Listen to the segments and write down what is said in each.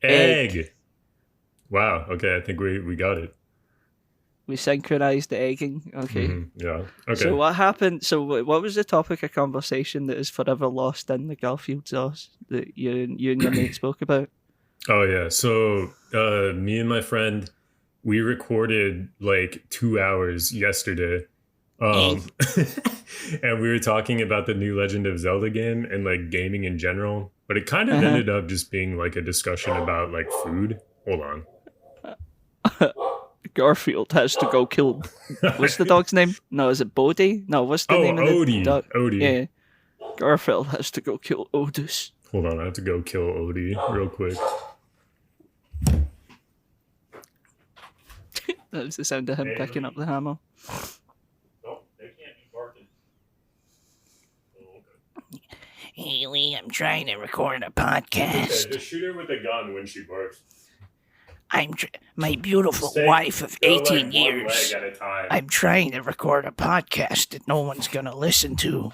Egg. Wow. Okay, I think we got it. We synchronized the egging. Okay. Yeah. Okay. So what happened? So what was the topic of conversation that is forever lost in the Garfield sauce that you and your mate spoke about? Oh yeah. So me and my friend, we recorded like 2 hours yesterday. And we were talking about the new Legend of Zelda game and like gaming in general. But it kind of ended up just being like a discussion about like food. Hold on. Garfield has to go kill. What's the dog's name? No, is it Bodhi? No, what's the name of the dog? Odie. Yeah. Garfield has to go kill Odus. Hold on, I have to go kill Odie real quick. That was the sound of him picking up the hammer. Oh, they can't be barking. Oh, okay. Hey, Lee, I'm trying to record a podcast. Okay, just shoot her with a gun when she barks. My beautiful wife of 18 years. I'm trying to record a podcast that no one's going to listen to.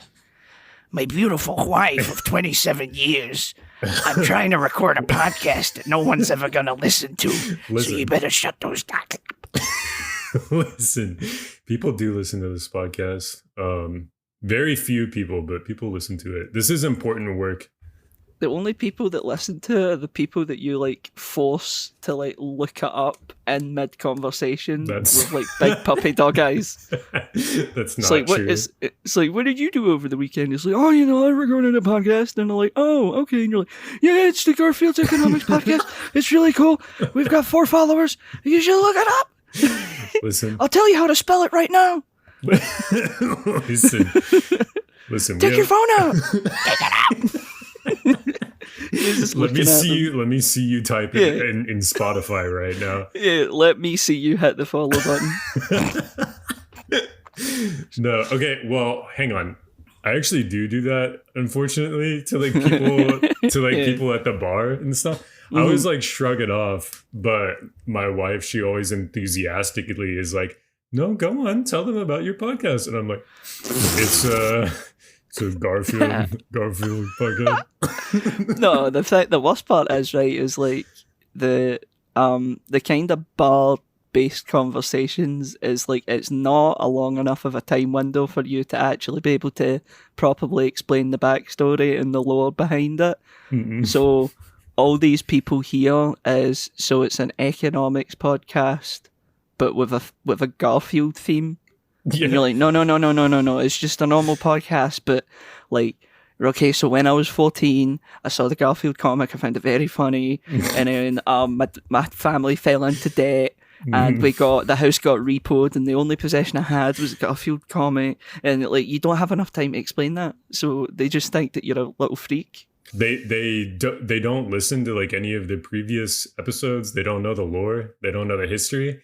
My beautiful wife of 27 years. I'm trying to record a podcast that no one's ever going to listen to. So you better shut those doors. Listen, people do listen to this podcast. Very few people, but people listen to it. This is important work. The only people that listen to it are the people that you like force to like look it up in mid conversation with like big puppy dog eyes. That's not like, true. It's like, what did you do over the weekend? It's like, oh, I recorded a podcast, and they're like, oh, okay, and you're like, yeah, it's the Garfield Economics podcast. It's really cool. We've got 4 followers. You should look it up. Listen, I'll tell you how to spell it right now. Listen. Take your phone out. Take it out. Let me see you type it in Spotify right now. Yeah, let me see you hit the follow button. No, okay, well, hang on. I actually do that, unfortunately, to like people people at the bar and stuff. I always like shrug it off, but my wife, she always enthusiastically is like, no, go on, tell them about your podcast. And I'm like, it's a Garfield podcast. No, the worst part is like the kind of bar based conversations is like it's not a long enough of a time window for you to actually be able to properly explain the backstory and the lore behind it. So all these people here it's an economics podcast, but with a Garfield theme. Yeah. And you're like, no. It's just a normal podcast, but like, okay, so when I was 14, I saw the Garfield comic. I found it very funny, and then my family fell into debt, and the house got repoed, and the only possession I had was a Garfield comic, and like, you don't have enough time to explain that, so they just think that you're a little freak. They don't listen to like any of the previous episodes. They don't know the lore. They don't know the history.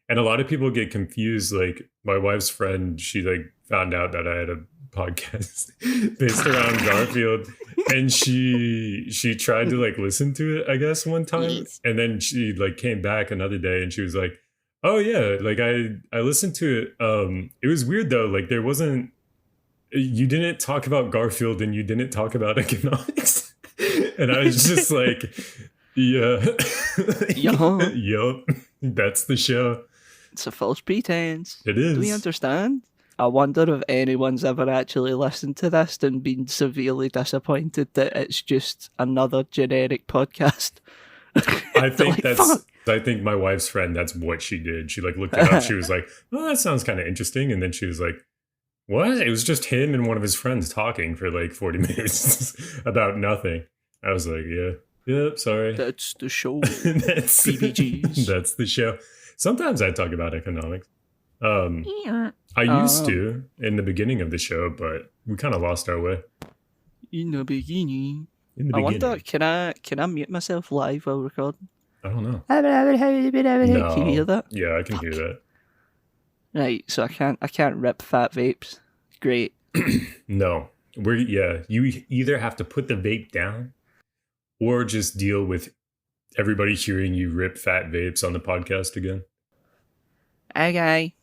And a lot of people get confused. Like my wife's friend, she like found out that I had a podcast based around Garfield, and she tried to like listen to it, I guess, one time. Yes. And then she like came back another day and she was like, oh yeah, like I listened to it. It was weird though. Like you didn't talk about Garfield and you didn't talk about economics. And I was just like, yeah. Yup. That's the show. It's a false pretense. It is. Do we understand? I wonder if anyone's ever actually listened to this and been severely disappointed that it's just another generic podcast. I think my wife's friend, that's what she did. She like looked it up. She was like, oh, that sounds kind of interesting. And then she was like, what? It was just him and one of his friends talking for like 40 minutes about nothing. I was like, yeah, sorry. That's the show. That's BBGs. That's the show. Sometimes I talk about economics. I used to in the beginning of the show, but we kind of lost our way. In the beginning. I wonder, can I mute myself live while recording? I don't know. No. Can you hear that? Yeah, I can hear that. Right, so I can't rip fat vapes. Great. No. You either have to put the vape down or just deal with everybody hearing you rip fat vapes on the podcast again. Okay.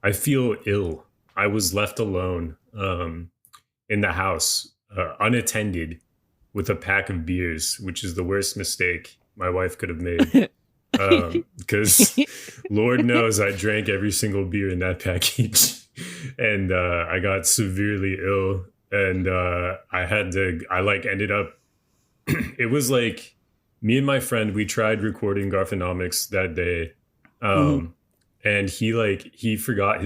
I feel ill. I was left alone in the house, unattended, with a pack of beers, which is the worst mistake my wife could have made. Because Lord knows I drank every single beer in that package, and I got severely ill, and I ended up, it was like me and my friend, we tried recording Garfinomics that day, and he forgot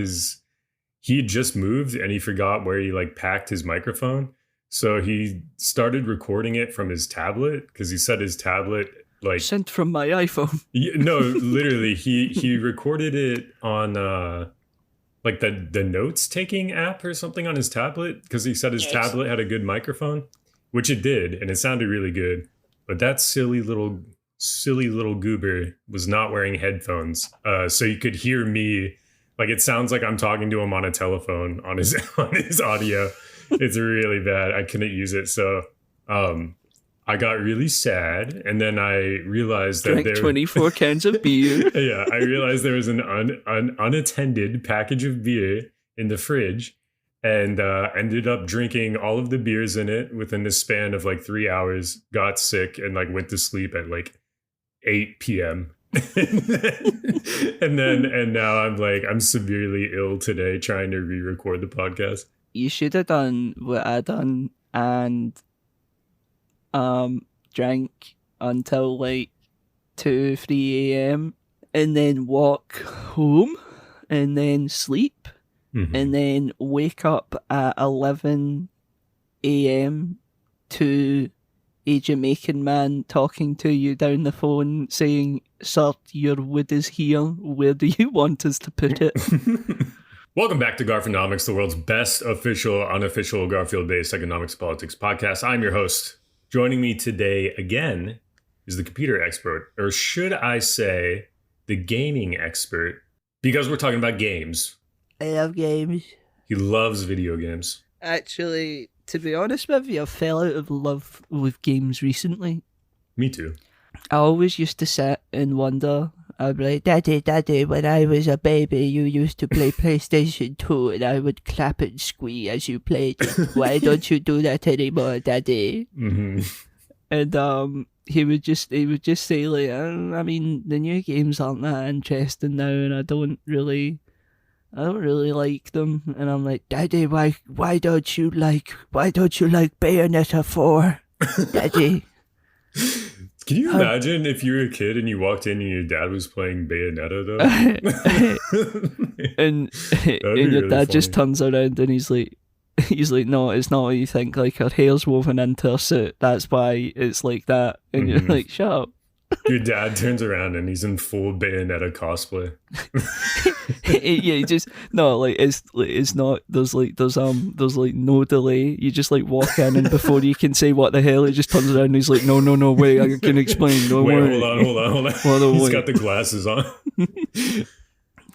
he had just moved and he forgot where he like packed his microphone, so he started recording it from his tablet because he said his tablet like sent from my iPhone. No, literally, he recorded it on like the notes taking app or something on his tablet because he said his tablet had a good microphone, which it did, and it sounded really good. But that silly little goober was not wearing headphones, so you could hear me. Like, it sounds like I'm talking to him on a telephone on his audio. It's really bad. I couldn't use it, so I got really sad, and then I realized that there 24 cans of beer. Yeah, I realized there was an unattended package of beer in the fridge, and ended up drinking all of the beers in it within the span of like 3 hours. Got sick and like went to sleep at like 8 p.m. and now I'm severely ill today trying to re-record the podcast. You should have done what I done and drank until like 2-3 a.m. and then walk home and then sleep and then wake up at 11 a.m. to a Jamaican man talking to you down the phone saying, "Sir, your wood is here. Where do you want us to put it?" Welcome back to Garfinomics, the world's best official, unofficial Garfield-based economics politics podcast. I'm your host. Joining me today again is the computer expert, or should I say the gaming expert, because we're talking about games. I love games. He loves video games. Actually, to be honest with you, I fell out of love with games recently. Me too. I always used to sit and wonder, I'd be like, Daddy, when I was a baby, you used to play PlayStation 2 and I would clap and squee as you played. Why don't you do that anymore, Daddy? Mm-hmm. And he would just say like, I mean, the new games aren't that interesting now, and I don't really like them. And I'm like, Daddy, why don't you like Bayonetta 4, Daddy? Can you imagine if you were a kid and you walked in and your dad was playing Bayonetta though? and your really dad funny. just turns around and he's like, no, it's not what you think. Like, her hair's woven into her suit. That's why it's like that. And you're like, shut up. Your dad turns around and he's in full Bayonetta cosplay. Yeah, he just it's not. There's no delay. You just like walk in, and before you can say what the hell, he just turns around and he's like, no, wait, I can explain. Don't worry. Hold on. He's got the glasses on.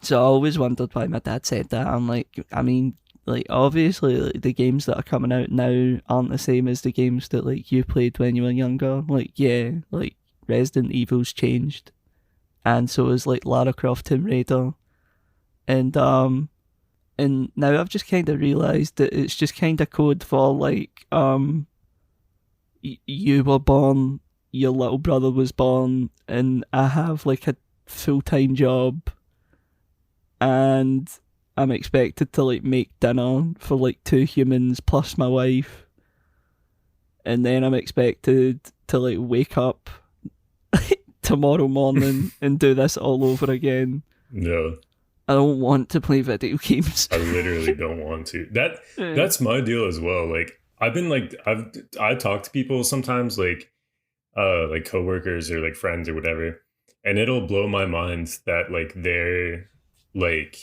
So I always wondered why my dad said that. I'm like, I mean, like, obviously, like, the games that are coming out now aren't the same as the games that like you played when you were younger. Like, yeah, like Resident Evil's changed, and so is like Lara Croft Tomb Raider, and now I've just kind of realised that it's just kind of code for like you were born, your little brother was born, and I have like a full-time job, and I'm expected to like make dinner for like 2 humans plus my wife, and then I'm expected to like wake up tomorrow morning and do this all over again. No. I don't want to play video games. I literally don't want to. That's my deal as well. Like, I've been like, I talk to people sometimes, like coworkers or like friends or whatever, and it'll blow my mind that like they're like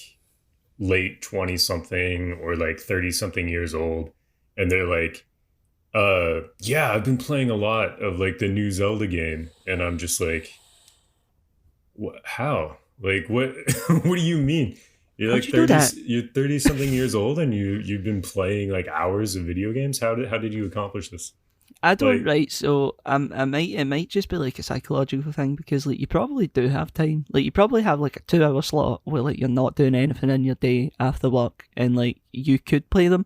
late 20 something or like 30 something years old, and they're like, yeah, I've been playing a lot of like the new Zelda game, and I'm just like, what? How? Like, what? What do you mean? You're like 30. You're 30 something years old, and you've been playing like hours of video games. How did you accomplish this? I don't. Like, right. So it might just be like a psychological thing, because like you probably do have time. Like, you probably have like a 2-hour slot where like you're not doing anything in your day after work, and like you could play them.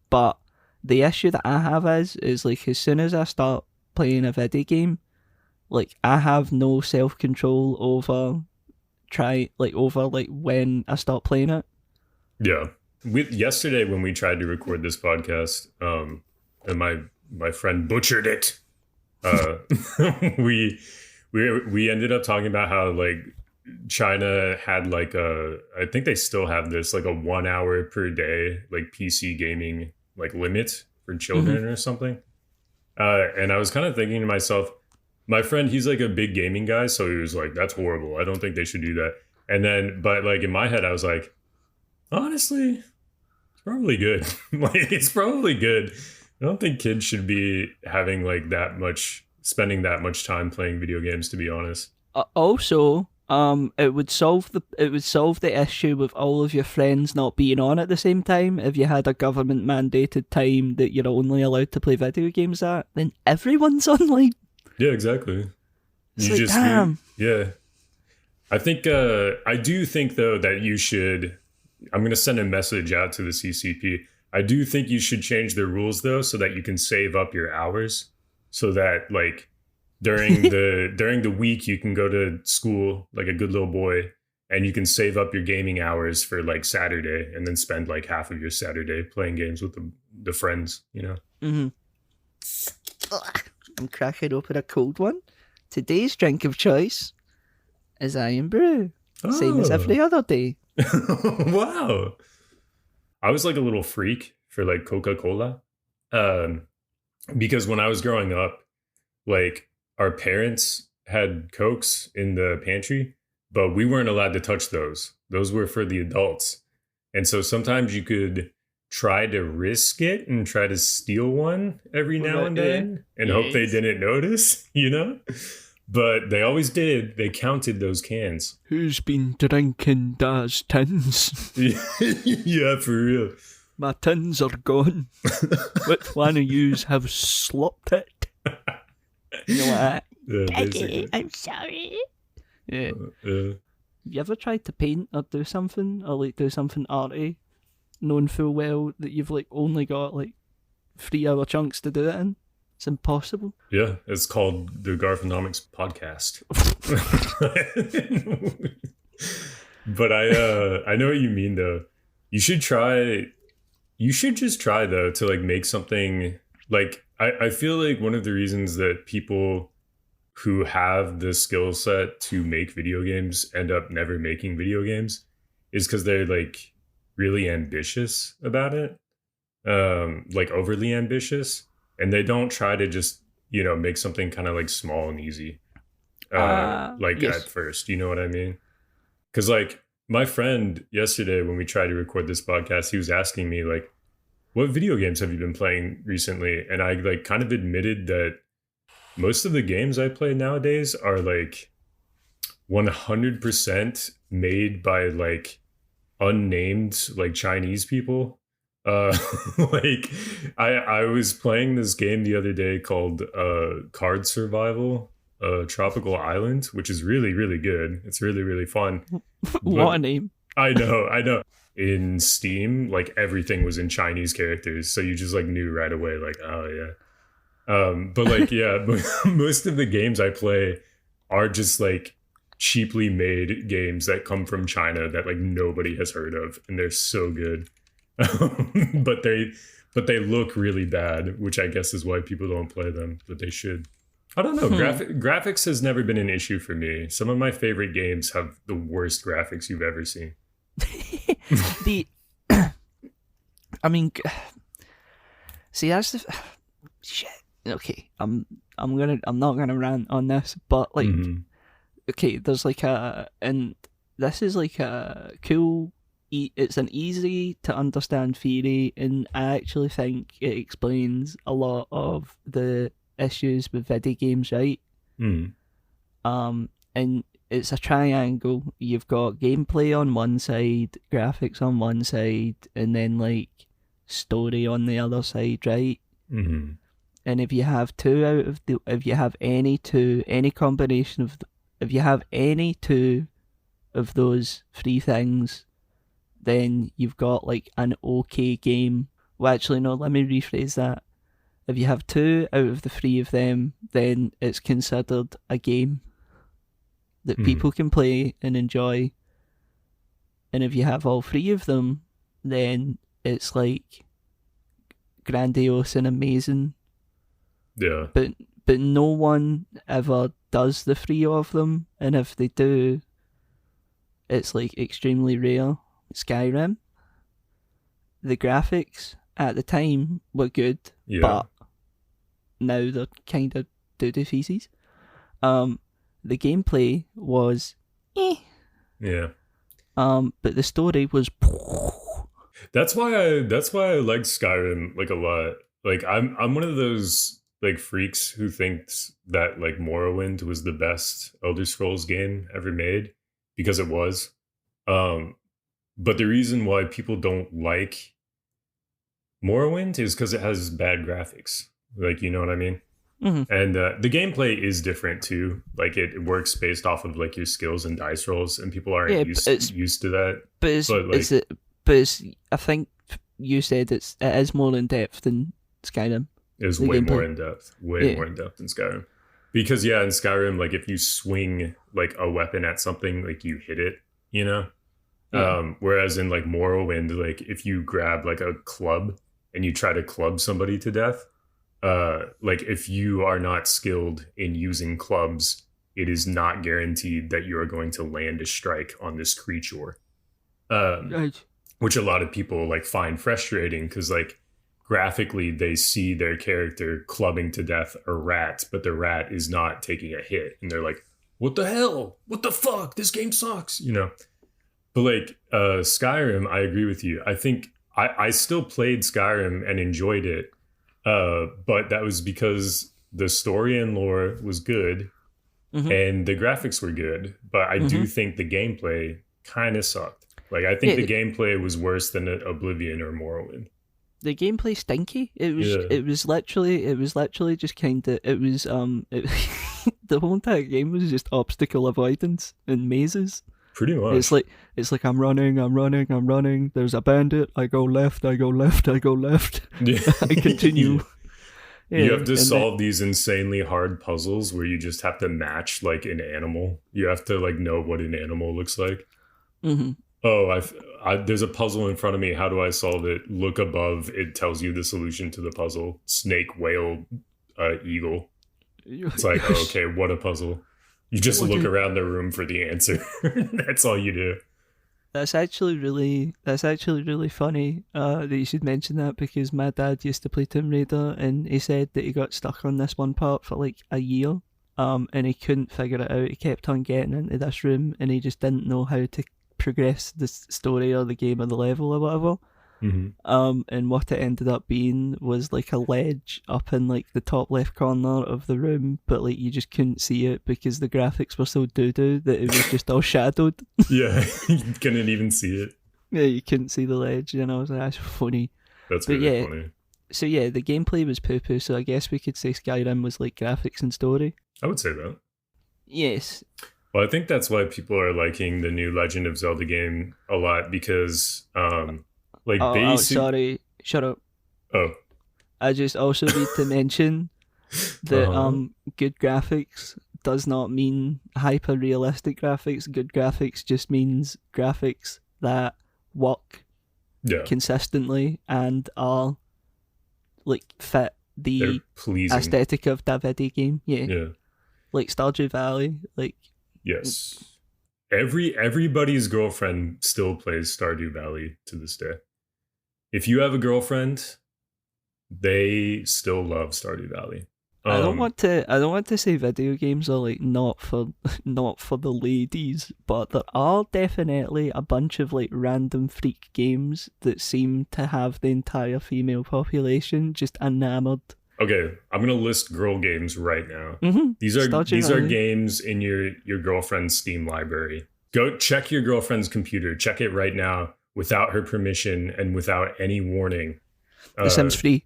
But the issue that I have is like as soon as I start playing a video game, like I have no self-control over when I stop playing it. Yeah. Yesterday when we tried to record this podcast, and my friend butchered it. We ended up talking about how like China had like I think they still have this like a 1 hour per day like PC gaming like limit for children or something. And I was kind of thinking to myself, my friend, he's like a big gaming guy, so he was like, that's horrible. I don't think they should do that. And then, but like in my head, I was like, honestly, it's probably good. Like, it's probably good. I don't think kids should be having like spending that much time playing video games, to be honest. Also, it would solve the issue with all of your friends not being on at the same time. If you had a government mandated time that you're only allowed to play video games at, then everyone's online. Yeah, exactly. It's like, damn. Yeah. I think, I do think though that you should, I'm going to send a message out to the CCP. I do think you should change the rules though, so that you can save up your hours, so that like during the week you can go to school like a good little boy, and you can save up your gaming hours for like Saturday, and then spend like half of your Saturday playing games with the friends, you know? Mm-hmm. I'm cracking open a cold one. Today's drink of choice is Iron Brew. Same as every other day. Wow. I was like a little freak for like Coca-Cola. Because when I was growing up, like our parents had Cokes in the pantry, but we weren't allowed to touch those. Those were for the adults. And so sometimes you could try to risk it and try to steal one every now and then and hope they didn't notice, you know? But they always did. They counted those cans. Who's been drinking those tins? Yeah, for real. My tins are gone. Which one of yous have slopped it? You know what? Daddy, I'm sorry. Yeah. Have you ever tried to paint or do something arty, knowing full well that you've like only got like 3 hour chunks to do it in? It's impossible. Yeah, it's called the Garfonomics podcast. But I know what you mean though. You should just try though to like make something like I feel like one of the reasons that people who have the skill set to make video games end up never making video games is because they're like really ambitious about it. Like overly ambitious. And they don't try to just, you know, make something kind of like small and easy. At first, you know what I mean? Because like my friend yesterday when we tried to record this podcast, he was asking me like, what video games have you been playing recently? And I like kind of admitted that most of the games I play nowadays are like 100% made by like unnamed like Chinese people. Like I was playing this game the other day called Card Survival Tropical Island, which is really, really good. It's really, really fun. What a name. I know. In Steam, like everything was in Chinese characters, so you just like knew right away, like, oh yeah. But like yeah, most of the games I play are just like cheaply made games that come from China that like nobody has heard of, and they're so good. But they look really bad, which I guess is why people don't play them, but they should. I don't know. Graphics has never been an issue for me. Some of my favorite games have the worst graphics you've ever seen. I mean, see, that's the shit. Okay, I'm not gonna rant on this, but like, okay, there's like and this is like a cool. It's an easy to understand theory, and I actually think it explains a lot of the issues with video games, right? And it's a triangle. You've got gameplay on one side, graphics on one side, and then like story on the other side, right? And if you have any combination of, if you have any two of those three things, then you've got like an okay game. Well, actually, no, let me rephrase that. If you have 2 out of the 3 of them, then it's considered a game that people can play and enjoy. And if you have all 3 of them, then it's like grandiose and amazing. Yeah. But no one ever does the 3 of them, and if they do, it's like extremely rare. Skyrim, the graphics at the time were good, but now they're kind of doo-doo feces. The gameplay was yeah. But the story was. That's why I like Skyrim like a lot. Like I'm one of those like freaks who thinks that like Morrowind was the best Elder Scrolls game ever made, because it was. But the reason why people don't like Morrowind is because it has bad graphics. Like, you know what I mean? Mm-hmm. And the gameplay is different too. Like it works based off of like your skills and dice rolls, and people aren't used to that. But I think you said it is more in depth than Skyrim. It is way more in depth. Way more in depth than Skyrim. Because in Skyrim, like if you swing like a weapon at something, like you hit it, you know? Yeah. Whereas in like Morrowind, like if you grab like a club and you try to club somebody to death, like if you are not skilled in using clubs, it is not guaranteed that you are going to land a strike on this creature. Right. Which a lot of people like find frustrating, because like graphically they see their character clubbing to death a rat, but the rat is not taking a hit, and they're like, what the hell? What the fuck? This game sucks, you know? But like Skyrim, I agree with you. I think I still played Skyrim and enjoyed it, but that was because the story and lore was good, and the graphics were good. But I do think the gameplay kind of sucked. Like I think the gameplay was worse than Oblivion or Morrowind. The gameplay stinky. It was literally just kind of the whole entire game was just obstacle avoidance and mazes. Pretty much. It's like I'm running. There's a bandit. I go left. I continue. You have to solve these insanely hard puzzles where you just have to match like an animal. You have to like know what an animal looks like. Mm-hmm. Oh, there's a puzzle in front of me. How do I solve it? Look above. It tells you the solution to the puzzle. Snake, whale, eagle. It's like, oh, okay, what a puzzle. You just look around the room for the answer. That's all you do. That's actually really funny that you should mention that, because my dad used to play Tomb Raider, and he said that he got stuck on this one part for like a year, and he couldn't figure it out. He kept on getting into this room, and he just didn't know how to progress the story or the game or the level or whatever. And what it ended up being was like a ledge up in like the top left corner of the room, but like you just couldn't see it because the graphics were so doo-doo that it was just all shadowed. Yeah, you couldn't even see it. Yeah, you couldn't see the ledge, you know. I was like, that's funny. That's really funny. So yeah, the gameplay was poo-poo, so I guess we could say Skyrim was like graphics and story. I would say that. Yes. Well, I think that's why people are liking the new Legend of Zelda game a lot, because sorry, shut up. Oh. I just also need to mention that good graphics does not mean hyper realistic graphics. Good graphics just means graphics that work consistently and are like fit the aesthetic of that video game. Yeah. Like Stardew Valley, like. Yes. Everybody's girlfriend still plays Stardew Valley to this day. If you have a girlfriend, they still love Stardew Valley. I don't want to say video games are like not for the ladies, but there are definitely a bunch of like random freak games that seem to have the entire female population just enamored. Okay, I'm gonna list girl games right now. Mm-hmm. These are games in your girlfriend's Steam library. Go check your girlfriend's computer. Check it right now without her permission and without any warning. The Sims 3.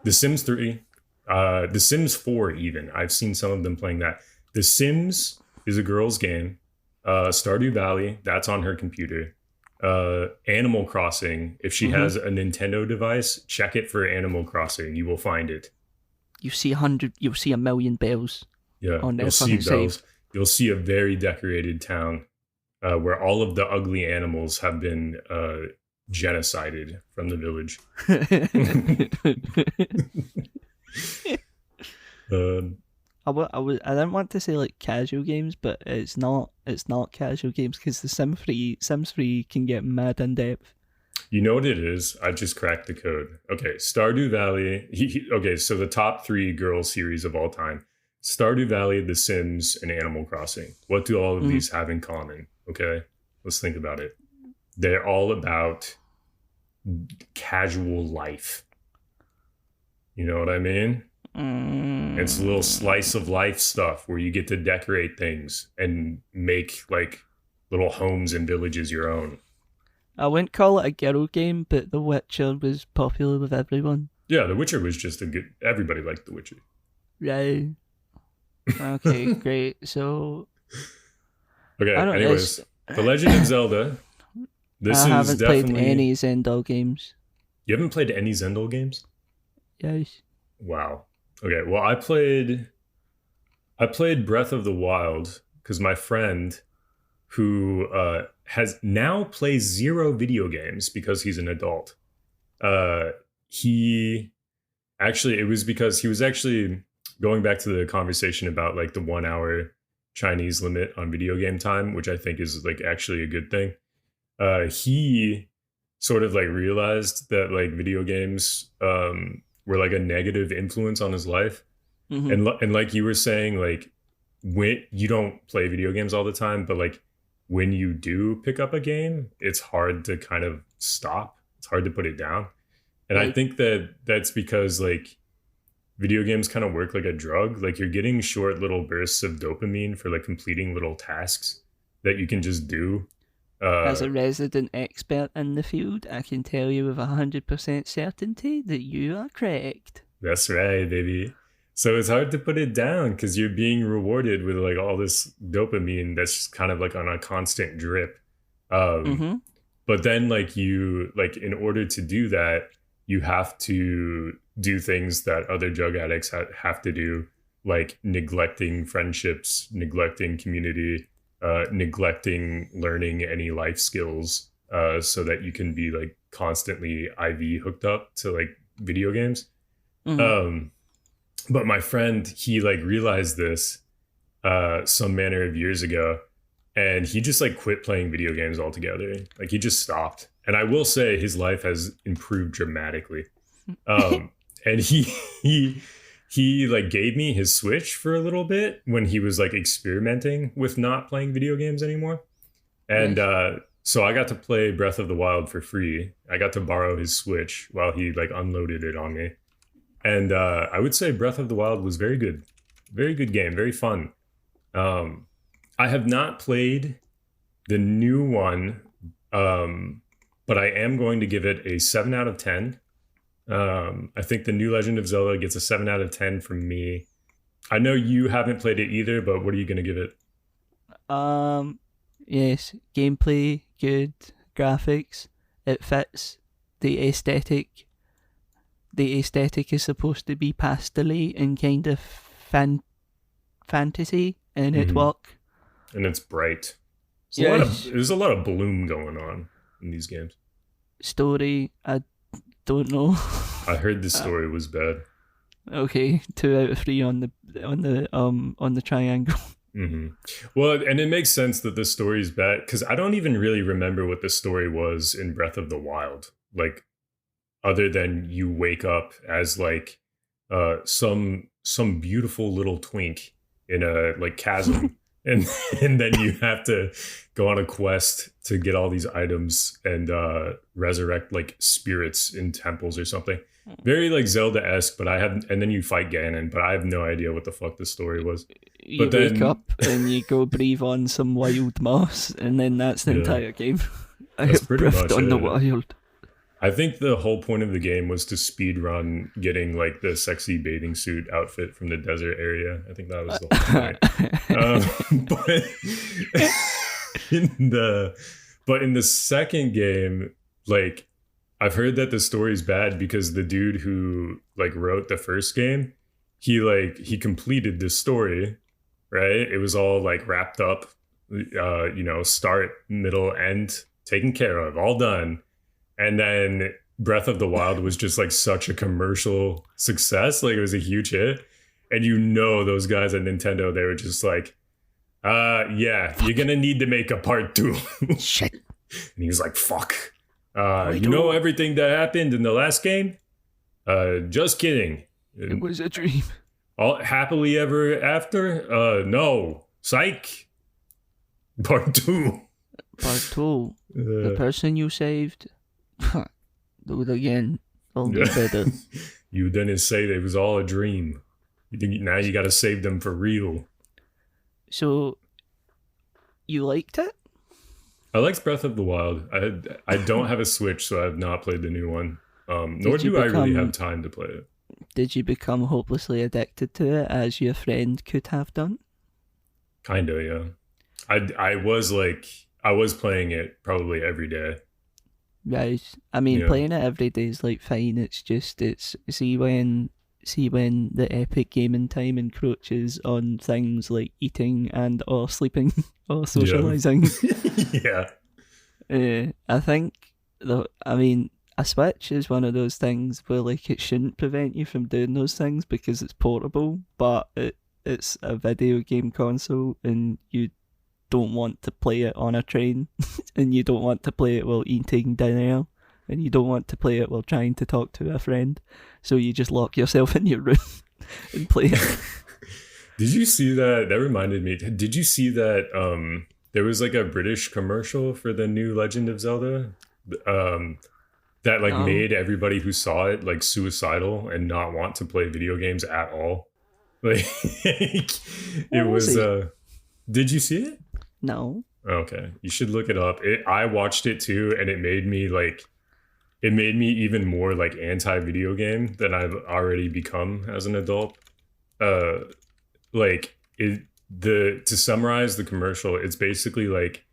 The Sims 3. The Sims 4 even. I've seen some of them playing that. The Sims is a girl's game. Stardew Valley, that's on her computer. Animal Crossing, if she has a Nintendo device, check it for Animal Crossing. You will find it. you see 100, you'll see 1,000,000 bells. Yeah, on their you'll see fucking bells. You'll see a very decorated town where all of the ugly animals have been genocided from the village. I don't want to say like casual games, but it's not casual games because the Sims 3 can get mad in depth. You know what it is? I just cracked the code. Okay, Stardew Valley. Okay, so the top 3 girl series of all time: Stardew Valley, The Sims, and Animal Crossing. What do all of these have in common? Okay, let's think about it. They're all about casual life. You know what I mean? It's a little slice of life stuff where you get to decorate things and make like little homes and villages your own. I wouldn't call it a girl game, but The Witcher was popular with everyone. Yeah, The Witcher was just everybody liked The Witcher. Right. Okay, great. So... Okay, anyways, The Legend of Zelda. I haven't played any Zelda games. You haven't played any Zelda games? Yes. Wow. Okay, well, I played Breath of the Wild because my friend who has now plays 0 video games because he's an adult. It was because he was actually going back to the conversation about like the 1 hour Chinese limit on video game time, which I think is like actually a good thing. He sort of like realized that like video games were like a negative influence on his life. Mm-hmm. And like you were saying, like when you don't play video games all the time, but like when you do pick up a game, it's hard to kind of stop. It's hard to put it down. And I think that's because like video games kind of work like a drug. Like you're getting short little bursts of dopamine for like completing little tasks that you can just do. As a resident expert in the field, I can tell you with 100% certainty that you are correct. That's right, baby. So it's hard to put it down because you're being rewarded with like all this dopamine that's just kind of like on a constant drip. But then like in order to do that, you have to do things that other drug addicts have to do, like neglecting friendships, neglecting community, neglecting learning any life skills, so that you can be like constantly IV hooked up to like video games. But my friend, he like realized this some manner of years ago, and he just like quit playing video games altogether. Like he just stopped. And I will say his life has improved dramatically. And he like gave me his Switch for a little bit when he was like experimenting with not playing video games anymore. And so I got to play Breath of the Wild for free. I got to borrow his Switch while he like unloaded it on me. And I would say Breath of the Wild was very good. Very good game, very fun. I have not played the new one, but I am going to give it a 7 out of 10. I think the new Legend of Zelda gets a 7 out of 10 from me. I know you haven't played it either, but what are you going to give it? Yes, gameplay, good, graphics, it fits, the aesthetic. The aesthetic is supposed to be pastel-y and kind of fantasy, and it works. And it's bright. There's a lot of bloom going on in these games. Story, I don't know. I heard the story was bad. Okay, 2 out of 3 on the triangle. Well, and it makes sense that the story is bad because I don't even really remember what the story was in Breath of the Wild. Like, other than you wake up as like some beautiful little twink in a like chasm. And then you have to go on a quest to get all these items and resurrect like spirits in temples or something. Very like Zelda-esque, and then you fight Ganon, but I have no idea what the fuck the story was. You wake up and you go breathe on some wild moss, and then that's the entire game. That's pretty much on the wild. I think the whole point of the game was to speed run getting like the sexy bathing suit outfit from the desert area. I think that was the whole point. But in the second game, like I've heard that the story's bad because the dude who like wrote the first game, he completed this story, right? It was all like wrapped up, start, middle, end, taken care of, all done. And then Breath of the Wild was just like such a commercial success. Like it was a huge hit. And those guys at Nintendo, they were just like, yeah, you're going to need to make a part 2. Shit. And he was like, fuck. Everything that happened in the last game? Just kidding. It was a dream. All happily ever after? No. Psych. Part 2. Part 2. The person you saved. Do it again. Only better. You didn't say it was all a dream. Now you got to save them for real. So, you liked it? I liked Breath of the Wild. I don't have a Switch, so I have not played the new one. Nor do I really have time to play it. Did you become hopelessly addicted to it, as your friend could have done? Kinda, yeah. I was playing it probably every day. Right. I mean, playing it every day is like fine. It's just see when the epic gaming time encroaches on things like eating and or sleeping or socializing. Yeah. I think a Switch is one of those things where like it shouldn't prevent you from doing those things because it's portable, but it's a video game console and you don't want to play it on a train and you don't want to play it while eating dinner and you don't want to play it while trying to talk to a friend, so you just lock yourself in your room and play it. Did you see that? That reminded me. Did you see that there was like a British commercial for the new Legend of Zelda that like made everybody who saw it like suicidal and not want to play video games at all? Like it was did you see it? No. Okay, you should look it up. I watched it too, and it made me even more like anti-video game than I've already become as an adult. To summarize the commercial, it's basically like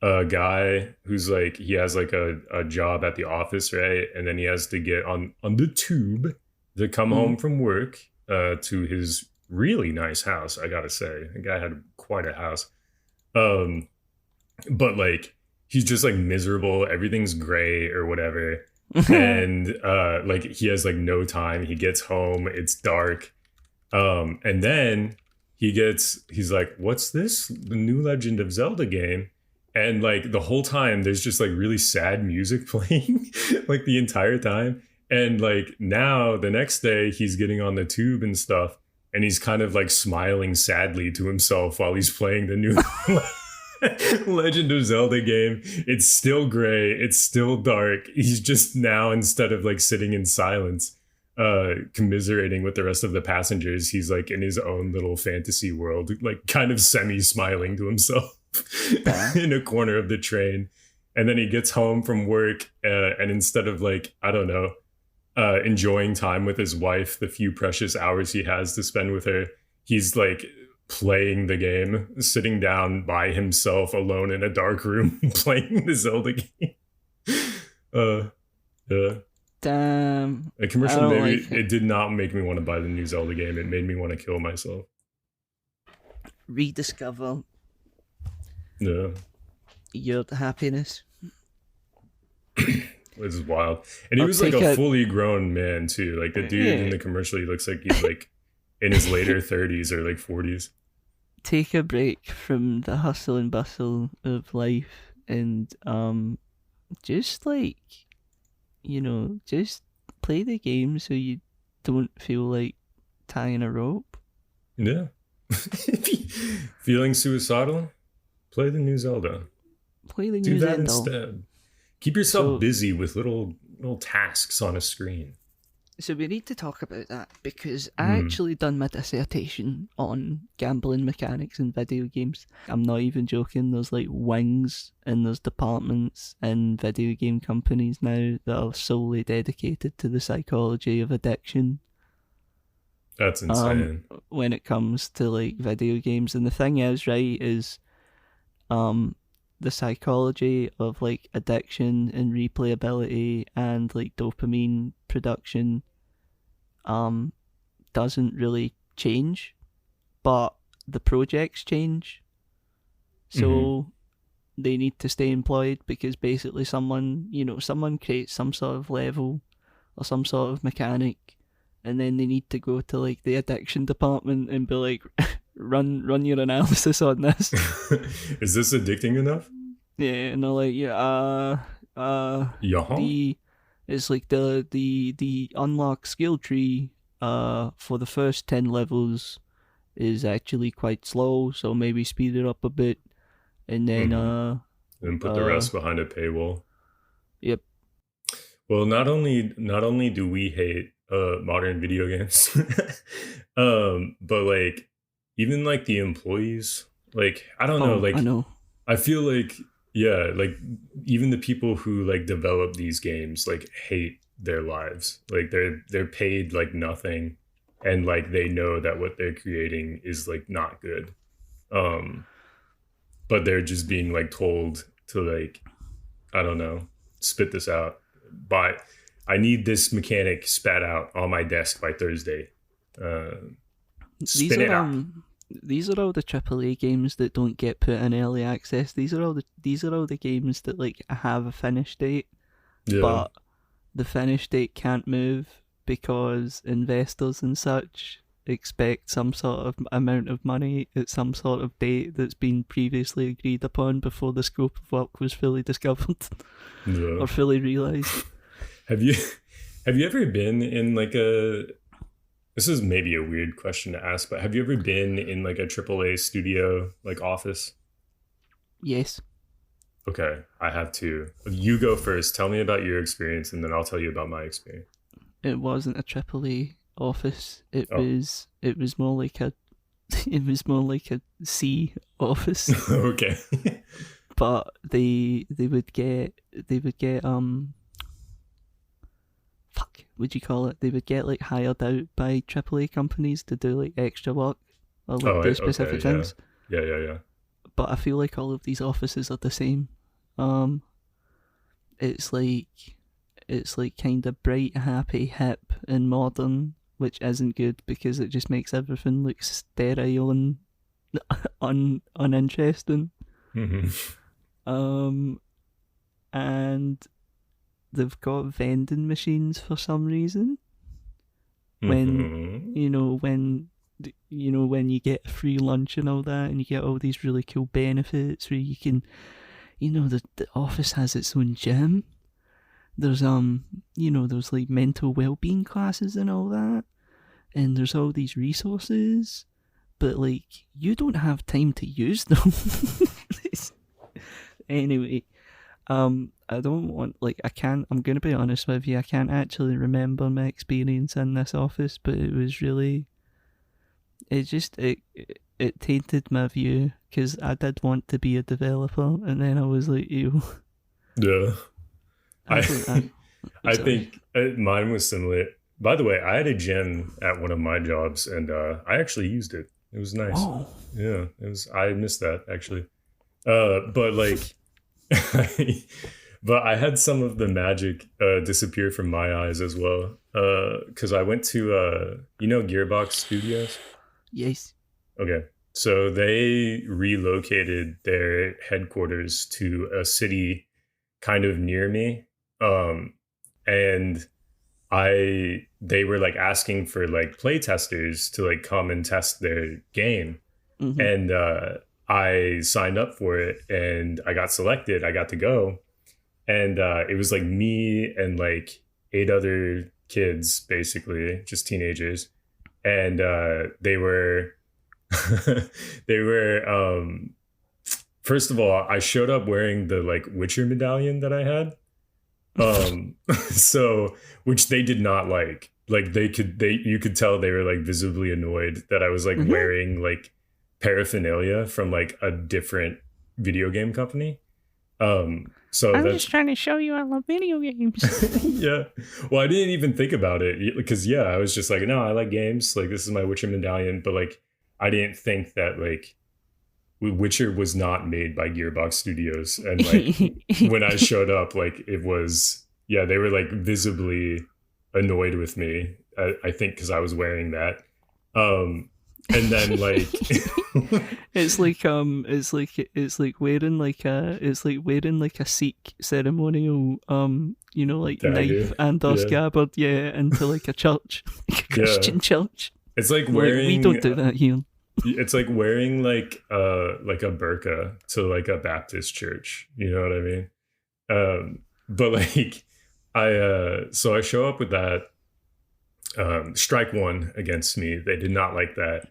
a guy who's like, he has like a job at the office, right? And then he has to get on the tube to come home from work to his really nice house, I gotta say. The guy had quite a house. But like he's just like miserable, everything's gray or whatever. And like he has like no time. He gets home, it's dark. And then he's like, what's this? The new Legend of Zelda game. And like the whole time there's just like really sad music playing like the entire time. And like now the next day he's getting on the tube and stuff, and he's kind of like smiling sadly to himself while he's playing the new Legend of Zelda game. It's still gray, it's still dark. He's just now, instead of like sitting in silence commiserating with the rest of the passengers, he's like in his own little fantasy world, like kind of semi-smiling to himself in a corner of the train. And then he gets home from work and instead of like, I don't know, enjoying time with his wife, the few precious hours he has to spend with her, he's like playing the game, sitting down by himself alone in a dark room playing the Zelda game. Damn. A commercial it did not make me want to buy the new Zelda game. It made me want to kill myself. Rediscover your happiness. This is wild. And he was like a fully grown man too. Like the dude in the commercial, he looks like he's like in his later 30s or like 40s. Take a break from the hustle and bustle of life and just like, just play the game so you don't feel like tying a rope. Yeah. Feeling suicidal? Play the new Zelda. Do that instead. Keep yourself busy with little tasks on a screen. So we need to talk about that because I actually done my dissertation on gambling mechanics in video games. I'm not even joking. There's like wings and there's departments in video game companies now that are solely dedicated to the psychology of addiction. That's insane. When it comes to like video games. And the thing is, right, is the psychology of like addiction and replayability and like dopamine production doesn't really change, but the projects change. So they need to stay employed because basically someone creates some sort of level or some sort of mechanic, and then they need to go to like the addiction department and be like, run your analysis on this. Is this addicting enough? Yeah, and they're like, it's like the unlock skill tree for the first 10 levels is actually quite slow, so maybe speed it up a bit, and then and put the rest behind a paywall. Yep. Well, not only do we hate modern video games, but like even like the employees, like I don't know, like I know. I feel like like even the people who like develop these games like hate their lives. Like they're paid like nothing, and like they know that what they're creating is like not good. But they're just being like told to like, I don't know, spit this out. But I need this mechanic spat out on my desk by Thursday. Spit it out. These are all the AAA games that don't get put in early access. These are all the games that like have a finish date, but the finish date can't move because investors and such expect some sort of amount of money at some sort of date that's been previously agreed upon before the scope of work was fully discovered or fully realized. Have you ever been in like this is maybe a weird question to ask, but have you ever been in like a AAA studio like office? Yes. Okay, I have too. You go first. Tell me about your experience, and then I'll tell you about my experience. It wasn't a AAA office. It was more like a C office. Okay. But they would get would you call it? They would get like hired out by AAA companies to do like extra work or like do specific things. Yeah. But I feel like all of these offices are the same. It's like kind of bright, happy, hip, and modern, which isn't good because it just makes everything look sterile and uninteresting. And they've got vending machines for some reason. When you get a free lunch and all that, and you get all these really cool benefits where you can, the office has its own gym. There's there's like mental well-being classes and all that, and there's all these resources, but like you don't have time to use them. Anyway, I don't want, like, I'm going to be honest with you, I can't actually remember my experience in this office, but it was really, it tainted my view, because I did want to be a developer, and then I was like, ew. Yeah. I think mine was similar. By the way, I had a gym at one of my jobs, and I actually used it. It was nice. Oh. Yeah, I missed that, actually. But like... But I had some of the magic disappear from my eyes as well, because I went to Gearbox Studios. Yes. Okay, so they relocated their headquarters to a city kind of near me, and they were like asking for like play testers to like come and test their game, and I signed up for it and I got selected. I got to go. And it was like me and like 8 other kids, basically, just teenagers. And they were, first of all, I showed up wearing the like Witcher medallion that I had. So, which they did not like. Like you could tell they were like visibly annoyed that I was like wearing like paraphernalia from like a different video game company. So I'm just trying to show you I love video games. Yeah. Well, I didn't even think about it because I was just like, no, I like games. Like, this is my Witcher medallion. But like, I didn't think that like Witcher was not made by Gearbox Studios. And like when I showed up, like it was, they were like visibly annoyed with me. I think because I was wearing that. And then like it's like wearing like a Sikh ceremonial like dagger. knife and or scabbard into like a church, like a Christian church. It's like Like, wearing. we don't do that here. It's like wearing like a burqa to like a Baptist church. You know what I mean? But like so I show up with that. Strike one against me. They did not like that.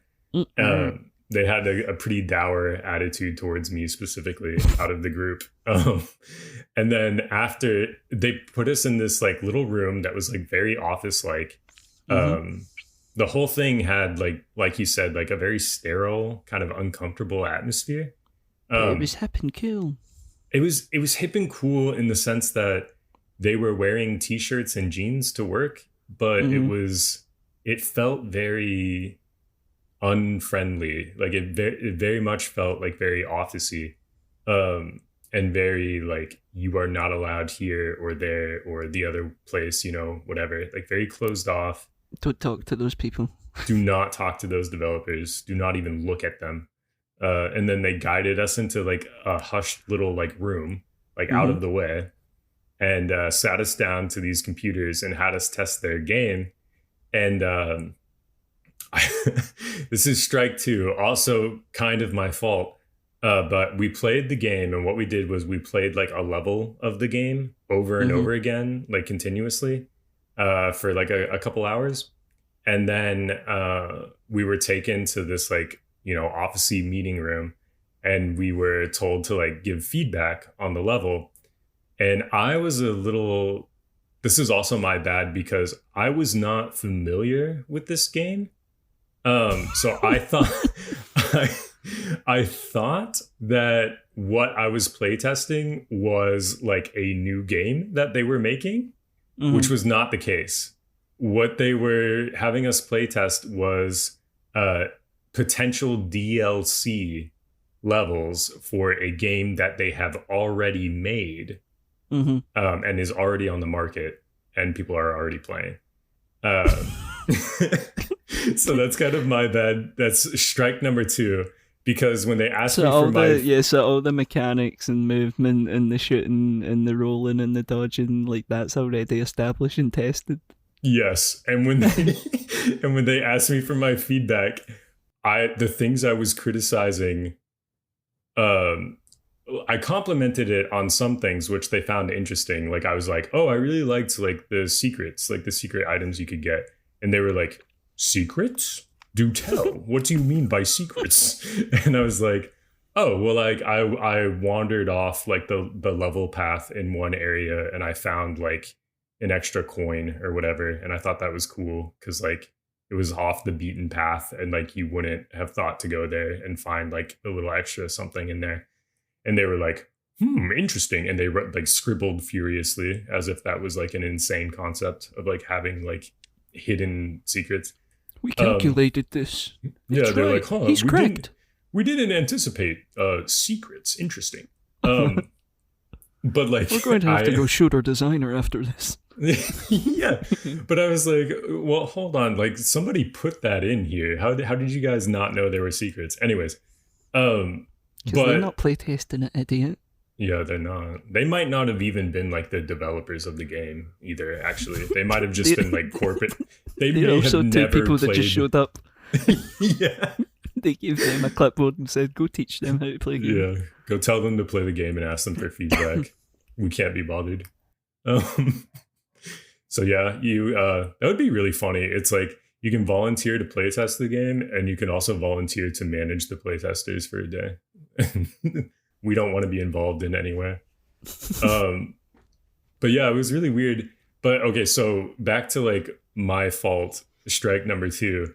They had a pretty dour attitude towards me specifically out of the group. And then after, they put us in this like little room that was like very office-like. The whole thing had like you said, like a very sterile, kind of uncomfortable atmosphere. It was hip and cool. It was hip and cool in the sense that they were wearing t-shirts and jeans to work, but it felt very unfriendly. Like it very much felt like very officey, and very like, you are not allowed here or there or the other place, whatever, like very closed off. Don't talk to those people. Do not talk to those developers. Do not even look at them. And then they guided us into like a hushed little like room, like out of the way, and sat us down to these computers and had us test their game. And this is strike two, also kind of my fault. But we played the game, and what we did was we played like a level of the game over and over again, like continuously, for like a couple hours. And then we were taken to this like, officey meeting room, and we were told to like give feedback on the level. And I was this is also my bad because I was not familiar with this game. So I thought, I thought that what I was playtesting was like a new game that they were making, which was not the case. What they were having us playtest was potential DLC levels for a game that they have already made, and is already on the market, and people are already playing. So that's kind of my bad. That's strike number two. Because when they asked me for so all the mechanics and movement and the shooting and the rolling and the dodging, like that's already established and tested. Yes, and when they asked me for my feedback, the things I was criticizing, I complimented it on some things which they found interesting. Like I was like, oh, I really liked like the secrets, like the secret items you could get, and they were like, secrets? Do tell. What do you mean by secrets? And I was like, oh, well, like I wandered off like the level path in one area, and I found like an extra coin or whatever, and I thought that was cool because like it was off the beaten path, and like you wouldn't have thought to go there and find like a little extra something in there. And they were like, interesting, and they like scribbled furiously as if that was like an insane concept of like having like hidden secrets. We calculated this. Yeah, they're right. like, huh, he's correct. We didn't anticipate secrets. Interesting. But like, we're going to have to go shoot our designer after this. Yeah, but I was like, well, hold on, like somebody put that in here. How did you guys not know there were secrets? Anyways, but they're not playtesting it, idiot. Yeah, they're not. They might not have even been like the developers of the game either. Actually, they might have just been like corporate. They may also have two never people played. That just showed up. Yeah, they gave them a clipboard and said, "Go teach them how to play the game." Yeah, go tell them to play the game and ask them for feedback. We can't be bothered. So yeah, that would be really funny. It's like you can volunteer to playtest the game, and you can also volunteer to manage the playtesters for a day. We don't want to be involved in any way. But yeah, it was really weird. But okay, so back to like my fault, strike number two,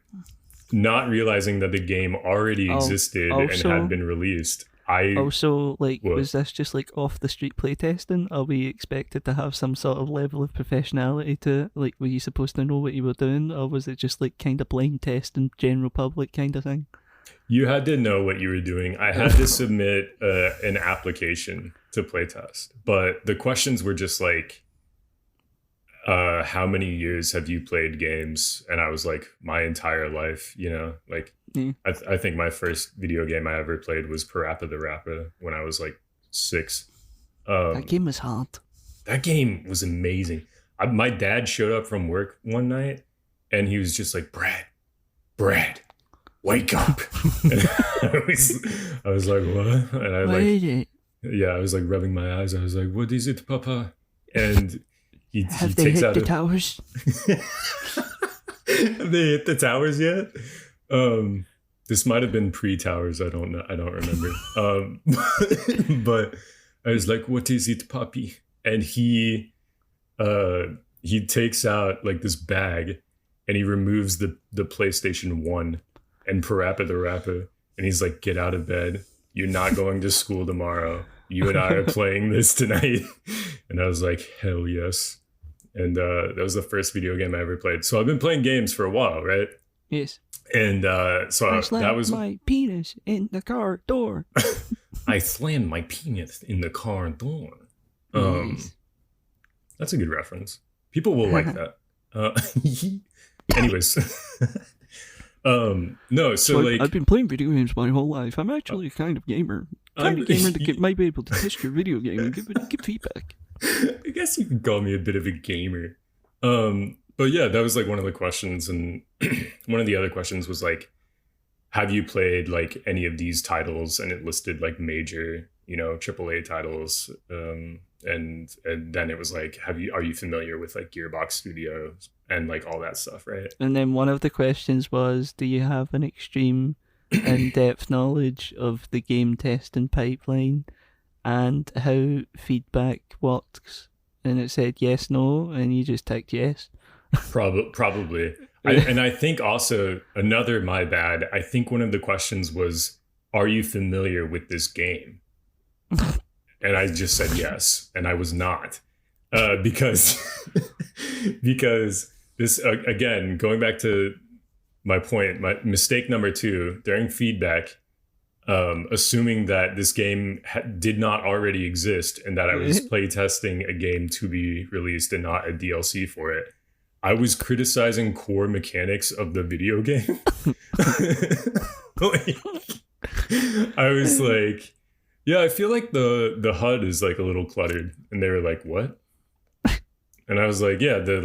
not realizing that the game already existed and had been released. Was this just like off the street playtesting? Are we expected to have some sort of level of professionality to like, were you supposed to know what you were doing, or was it just like kind of blind testing, general public kind of thing? You had to know what you were doing. I had to submit an application to playtest, but the questions were just like, how many years have you played games? And I was like, my entire life, you know, like I think my first video game I ever played was Parappa the Rapper when I was like 6. That game was hard. That game was amazing. My dad showed up from work one night and he was just like, Brad, wake up. And I was like, what? And I was like rubbing my eyes. I was like, what is it, Papa? And he they takes hit out the towers? Have they hit the towers yet? This might have been pre-towers. I don't know. I don't remember. But I was like, what is it, Papi? And he takes out like this bag and he removes the PlayStation 1 and Parappa the Rapper. And he's like, get out of bed. You're not going to school tomorrow. You and I are playing this tonight. And I was like, hell yes. And that was the first video game I ever played. So I've been playing games for a while, right? Yes. And so that was my penis in the car door. I slammed my penis in the car door. Nice. That's a good reference. People will like that. Anyways. No, so like I've been playing video games my whole life. I'm actually a kind of gamer. That might be able to test your video game and give feedback. I guess you can call me a bit of a gamer. But yeah, that was like one of the questions, and one of the other questions was like, have you played like any of these titles? And it listed like major, you know, AAA titles. And then it was like, are you familiar with like Gearbox Studios and like all that stuff, right? And then one of the questions was, do you have an extreme in-depth knowledge of the game testing pipeline and how feedback works? And it said yes, no, and you just ticked yes. Probably. And I think also my bad. I think one of the questions was, are you familiar with this game? And I just said yes, and I was not, because this again, going back to my point, my mistake number 2 during feedback, assuming that this game did not already exist and that I was playtesting a game to be released and not a DLC for it. I was criticizing core mechanics of the video game. I was like, yeah, I feel like the HUD is like a little cluttered. And they were like, what? And I was like, yeah, the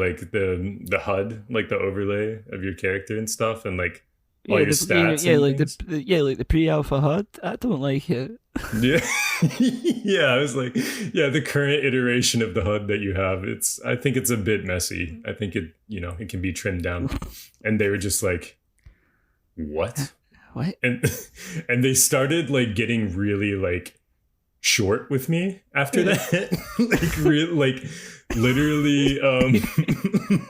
HUD, like the overlay of your character and stuff, and like all your stats. Like the pre-alpha HUD. I don't like it. Yeah. Yeah, I was like, yeah, the current iteration of the HUD that you have, I think it's a bit messy. I think it can be trimmed down. And they were just like, what? What? And they started like getting really like short with me after that. like literally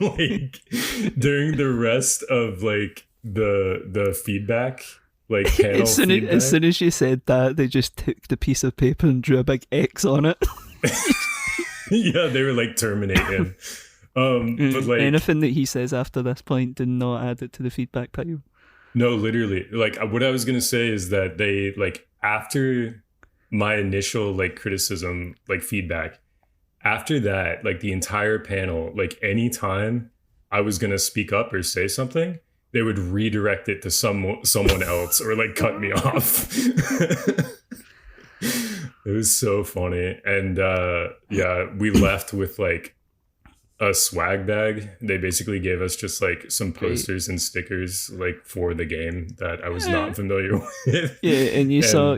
like during the rest of like the feedback, like panel as soon as you said that, they just took the piece of paper and drew a big X on it. Yeah, they were like terminating. But like anything that he says after this point, do not add it to the feedback pile. No, literally. Like what I was gonna say is that they like, after my initial like criticism, like feedback, after that, like the entire panel, like anytime I was gonna speak up or say something, they would redirect it to someone else or like cut me off. It was so funny. And yeah, we left with like a swag bag. They basically gave us just like some posters and stickers like for the game that I was not familiar with. Yeah, and you saw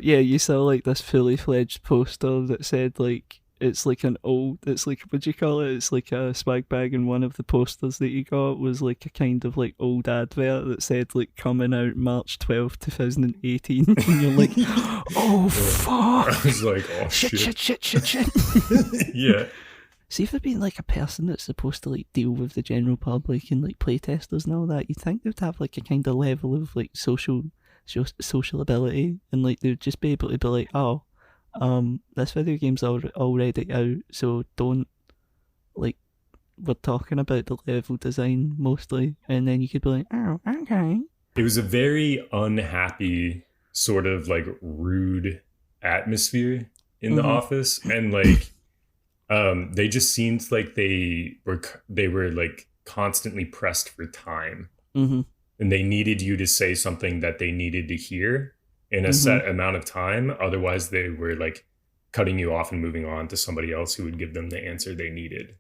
like this fully fledged poster that said like, it's like what do you call it? It's like a swag bag, and one of the posters that you got was like a kind of like old advert that said like coming out March 12th, 2018. And you're like, oh fuck. I was like, oh shit. Yeah. See, if there'd been like a person that's supposed to like deal with the general public and like playtesters and all that, you'd think they'd have like a kind of level of like social ability, and like they'd just be able to be like, oh, this video game's already out, so don't, like, we're talking about the level design mostly, and then you could be like, oh, okay. It was a very unhappy, sort of like rude atmosphere in the office, and like They just seemed like they were like constantly pressed for time, Mm-hmm. and they needed you to say something that they needed to hear in a Mm-hmm. set amount of time. Otherwise, they were like cutting you off and moving on to somebody else who would give them the answer they needed,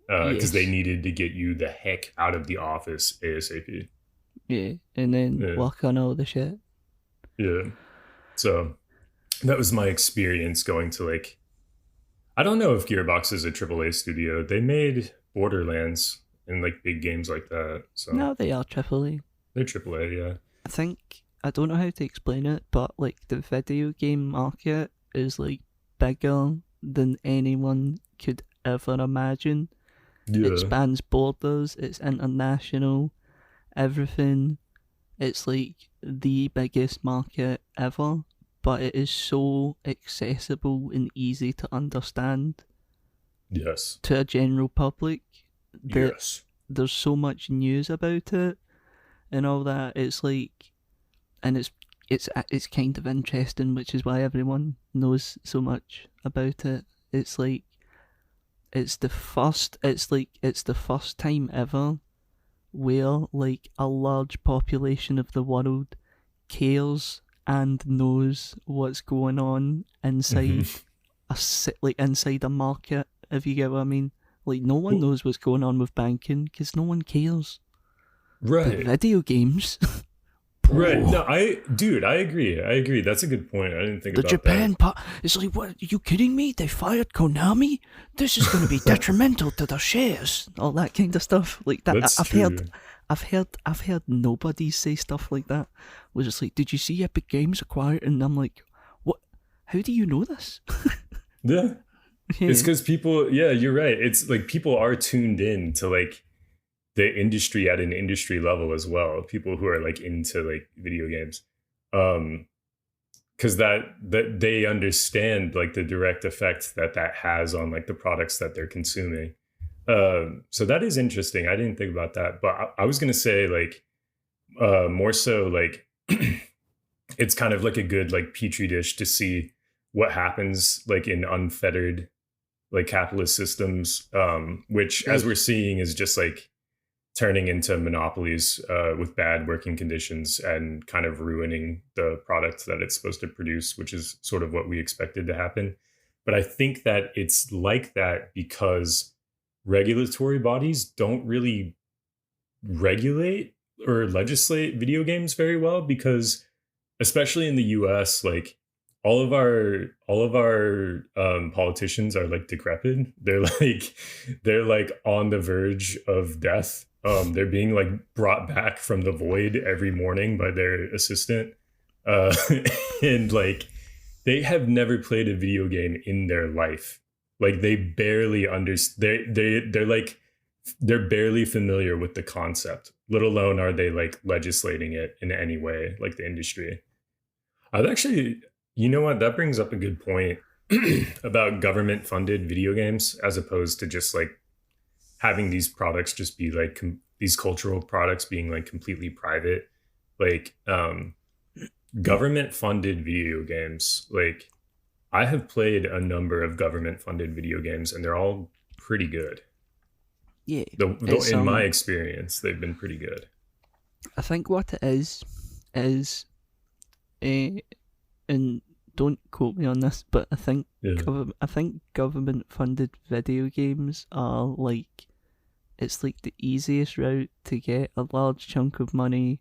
because they Yes. needed to get you the heck out of the office ASAP. Yeah. And then Yeah, work on all the shit. yeah. So that was my experience going to like. I don't know if Gearbox is a AAA studio. They made Borderlands and like big games like that. So No, they are AAA. they're AAA, yeah. I think, I don't know how to explain it, but like the video game market is like bigger than anyone could ever imagine. It Yeah. spans borders, it's international, everything. It's like the biggest market ever, but it is so accessible and easy to understand Yes. to a general public that Yes. there's so much news about it and all that. It's like, and it's kind of interesting, which is why everyone knows so much about it. It's like it's the first time ever where like a large population of the world cares and knows what's going on inside inside a market, if you get what I mean. Like no one knows what's going on with banking because no one cares. But Right. video games, Right. No, I agree. That's a good point. I didn't think The about Japan that. part. It's like, what? Are you kidding me? They fired Konami? This is going to be detrimental to their shares. all that kind of stuff. Like that, That's I've true. I've heard nobody say stuff like that. Was just like, did you see Epic Games acquired? And I'm like, what? How do you know this? Yeah. It's because people, yeah, you're right. It's like people are tuned in to like the industry at an industry level as well. People who are like into like video games. Because that they understand like the direct effect that has on like the products that they're consuming. So that is interesting. I didn't think about that, but I was gonna say like more so like it's kind of like a good like petri dish to see what happens like in unfettered like capitalist systems, which as we're seeing is just like turning into monopolies with bad working conditions and kind of ruining the product that it's supposed to produce, which is sort of what we expected to happen. But I think that it's like that because regulatory bodies don't really regulate or legislate video games very well, because especially in the US, like all of our politicians are like decrepit. They're like on the verge of death. They're being like brought back from the void every morning by their assistant, uh, and like they have never played a video game in their life. Like they barely understand. They're barely familiar with the concept, let alone are they like legislating it in any way, like the industry. I've actually, you know what, that brings up a good point about government funded video games as opposed to just like having these products just be like these cultural products being like completely private. Like government funded video games, like I have played a number of government funded video games and they're all pretty good. Yeah. In my experience, they've been pretty good. I think what it is, and don't quote me on this, but I think government funded video games are like, it's like the easiest route to get a large chunk of money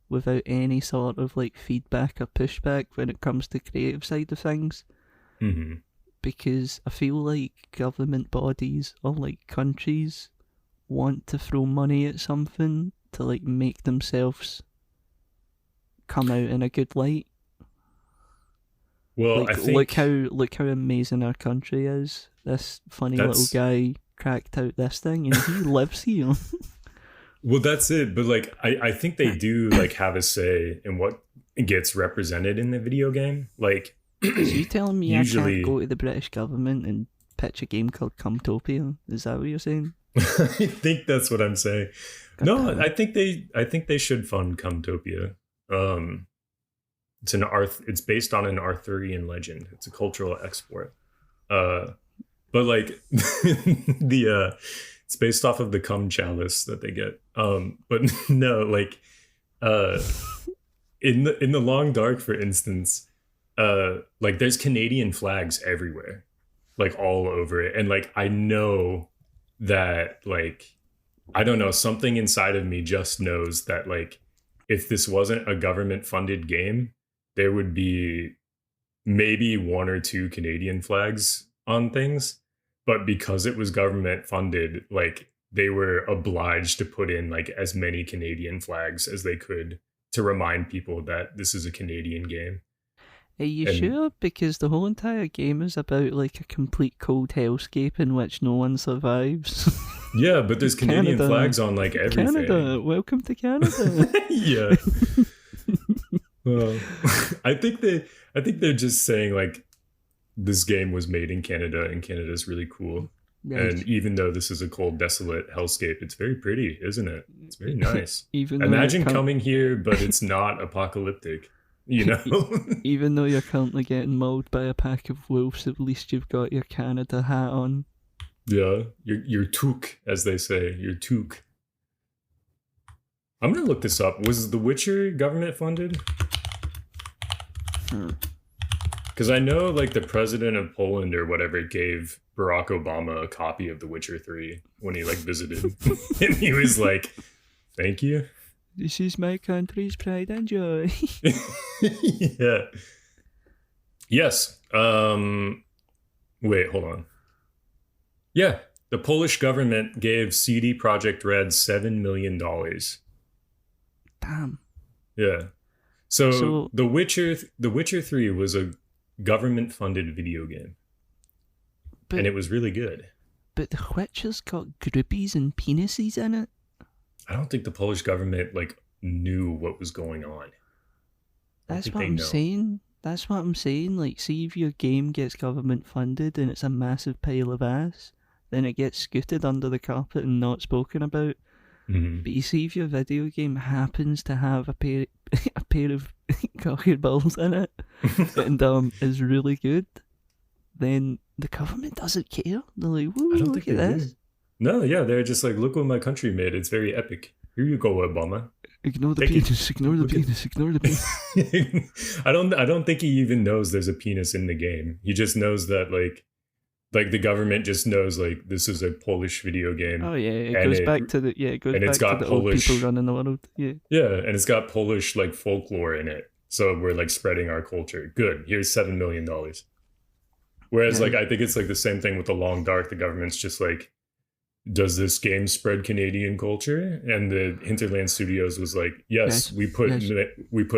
without any sort of like feedback or pushback when it comes to creative side of things. Mm-hmm. Because I feel like government bodies or like countries want to throw money at something to like make themselves come out in a good light. Well, like, I think look how amazing our country is. This funny little guy cracked out this thing and he lives here. Well, that's it. But like, I think they do like have a say in what gets represented in the video game. Like, so you telling me usually, I can't go to the British government and pitch a game called Comtopia? Is that what you're saying? I think that's what I'm saying. God No, damn. I think they should fund Comtopia. It's based on an Arthurian legend. It's a cultural export. But But like it's based off of the cum chalice that they get. But no, like in the Long Dark, for instance, like there's Canadian flags everywhere, like all over it. And like I know that, like, I don't know, something inside of me just knows that, like, if this wasn't a government funded game, there would be maybe one or two Canadian flags on things. But because it was government funded, like, they were obliged to put in like as many Canadian flags as they could to remind people that this is a Canadian game. Are you sure? Because the whole entire game is about like a complete cold hellscape in which no one survives. Yeah, but there's Canadian flags on like everything. Canada, welcome to Canada. Yeah. Well, I think they're just saying like this game was made in Canada and Canada's really cool. Right. And even though this is a cold, desolate hellscape, it's very pretty, isn't it? It's very nice. Imagine coming here, but it's not apocalyptic. You know, even though you're currently getting mauled by a pack of wolves, at least you've got your Canada hat on. Yeah, your toque, as they say, your toque. I'm gonna look this up. Was The Witcher government funded? Because I know, like, the president of Poland or whatever gave Barack Obama a copy of The Witcher 3 when he like visited, and he was like, "Thank you. This is my country's pride and joy." Yeah. Yes. Wait, hold on. Yeah. The Polish government gave CD Projekt Red $7 million. Damn. Yeah. So The Witcher 3 was a government-funded video game. And it was really good. But The Witcher's got groupies and penises in it. I don't think the Polish government like knew what was going on. That's what I'm saying. That's what I'm saying. Like, see if your game gets government funded and it's a massive pile of ass, then it gets scooted under the carpet and not spoken about. Mm-hmm. But you see if your video game happens to have a pair of cocky balls in it and is really good, then the government doesn't care. They're like, whoa, look at this. Do. No, yeah, they're just like, look what my country made. It's very epic. Here you go, Obama. Ignore the penis. Ignore the penis. Ignore the penis. I don't think he even knows there's a penis in the game. He just knows that like the government just knows like this is a Polish video game. Oh yeah, it goes back to the old people running the world. Yeah. Yeah, and it's got Polish like folklore in it. So we're like spreading our culture. Good. Here's $7 million. Whereas like I think it's like the same thing with The Long Dark. The government's just like, does this game spread Canadian culture? And the Hinterland Studios was like, yes. we put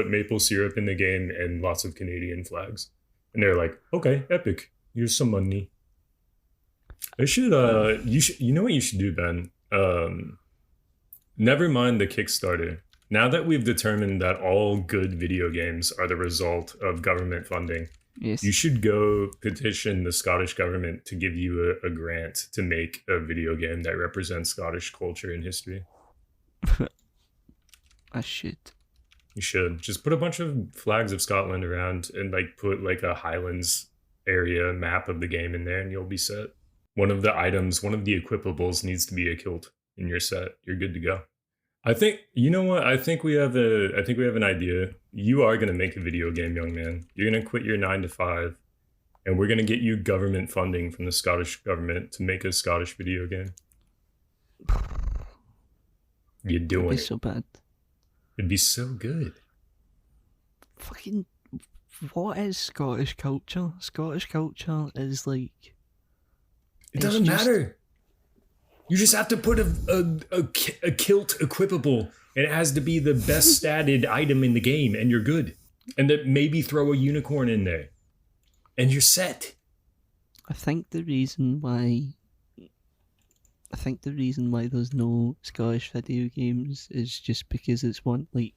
maple syrup in the game and lots of Canadian flags. And they're like, okay, epic. Here's some money. You know what you should do, Ben? Never mind the Kickstarter. Now that we've determined that all good video games are the result of government funding, yes, you should go petition the Scottish government to give you a grant to make a video game that represents Scottish culture and history. I should. You should. Just put a bunch of flags of Scotland around and like put like a Highlands area map of the game in there and you'll be set. One of the equipables needs to be a kilt in your set. You're good to go. I think, you know what? I think we have an idea. You are going to make a video game, young man. You're going to quit your 9-to-5 and we're going to get you government funding from the Scottish government to make a Scottish video game. You're doing it. It'd be so bad. It'd be so good. Fucking, what is Scottish culture? Scottish culture is like... It doesn't matter. You just have to put a kilt equipable, and it has to be the best statted item in the game, and you're good. And then maybe throw a unicorn in there, and you're set. I think the reason why there's no Scottish video games is just because it's one, like,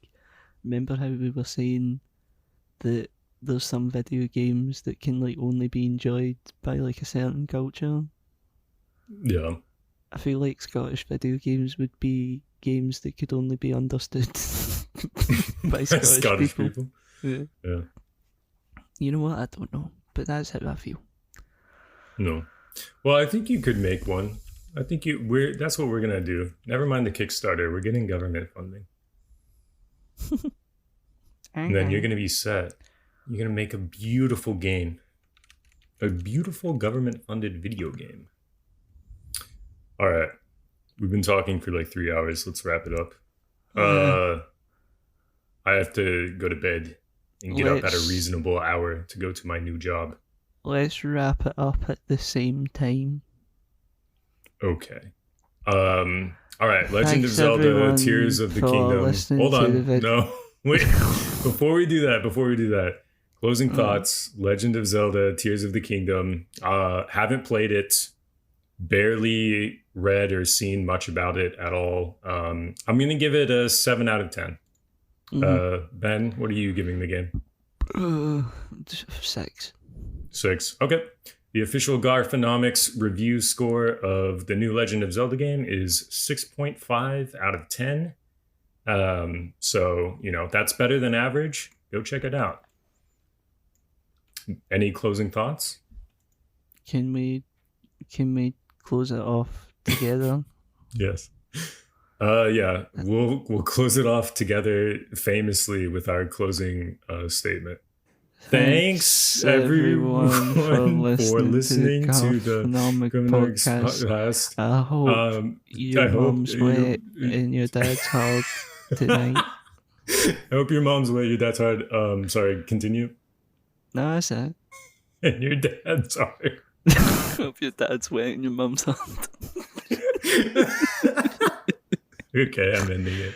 remember how we were saying that there's some video games that can like only be enjoyed by like a certain culture? Yeah. I feel like Scottish video games would be games that could only be understood by Scottish people. Yeah. Yeah. You know what? I don't know, but that's how I feel. No. Well, I think you could make one. I think that's what we're gonna do. Never mind the Kickstarter. We're getting government funding. And then you're gonna be set. You're gonna make a beautiful game. A beautiful government funded video game. Alright. We've been talking for like 3 hours. Let's wrap it up. I have to go to bed and get up at a reasonable hour to go to my new job. Let's wrap it up at the same time. Okay. All right. Legend of Zelda: Tears of the Kingdom. Hold on. No. Wait. Before we do that, closing thoughts. Legend of Zelda: Tears of the Kingdom. Haven't played it. Barely read or seen much about it at all. I'm gonna give it a 7 out of 10. Ben, what are you giving the game? 6. 6. Okay. The official Garfonomics review score of the new Legend of Zelda game is 6.5 out of 10. So, that's better than average. Go check it out. Any closing thoughts? Can we close it off together? Yes. Yeah, we'll close it off together famously with our closing statement. Thanks everyone for listening to the podcast. I hope your mom's wet and your dad's hard tonight. I hope your mom's wet, your dad's hard. Sorry, continue. No, that's it. And your dad's hard. I hope your dad's wet and your mum's hard. Okay, I'm ending it.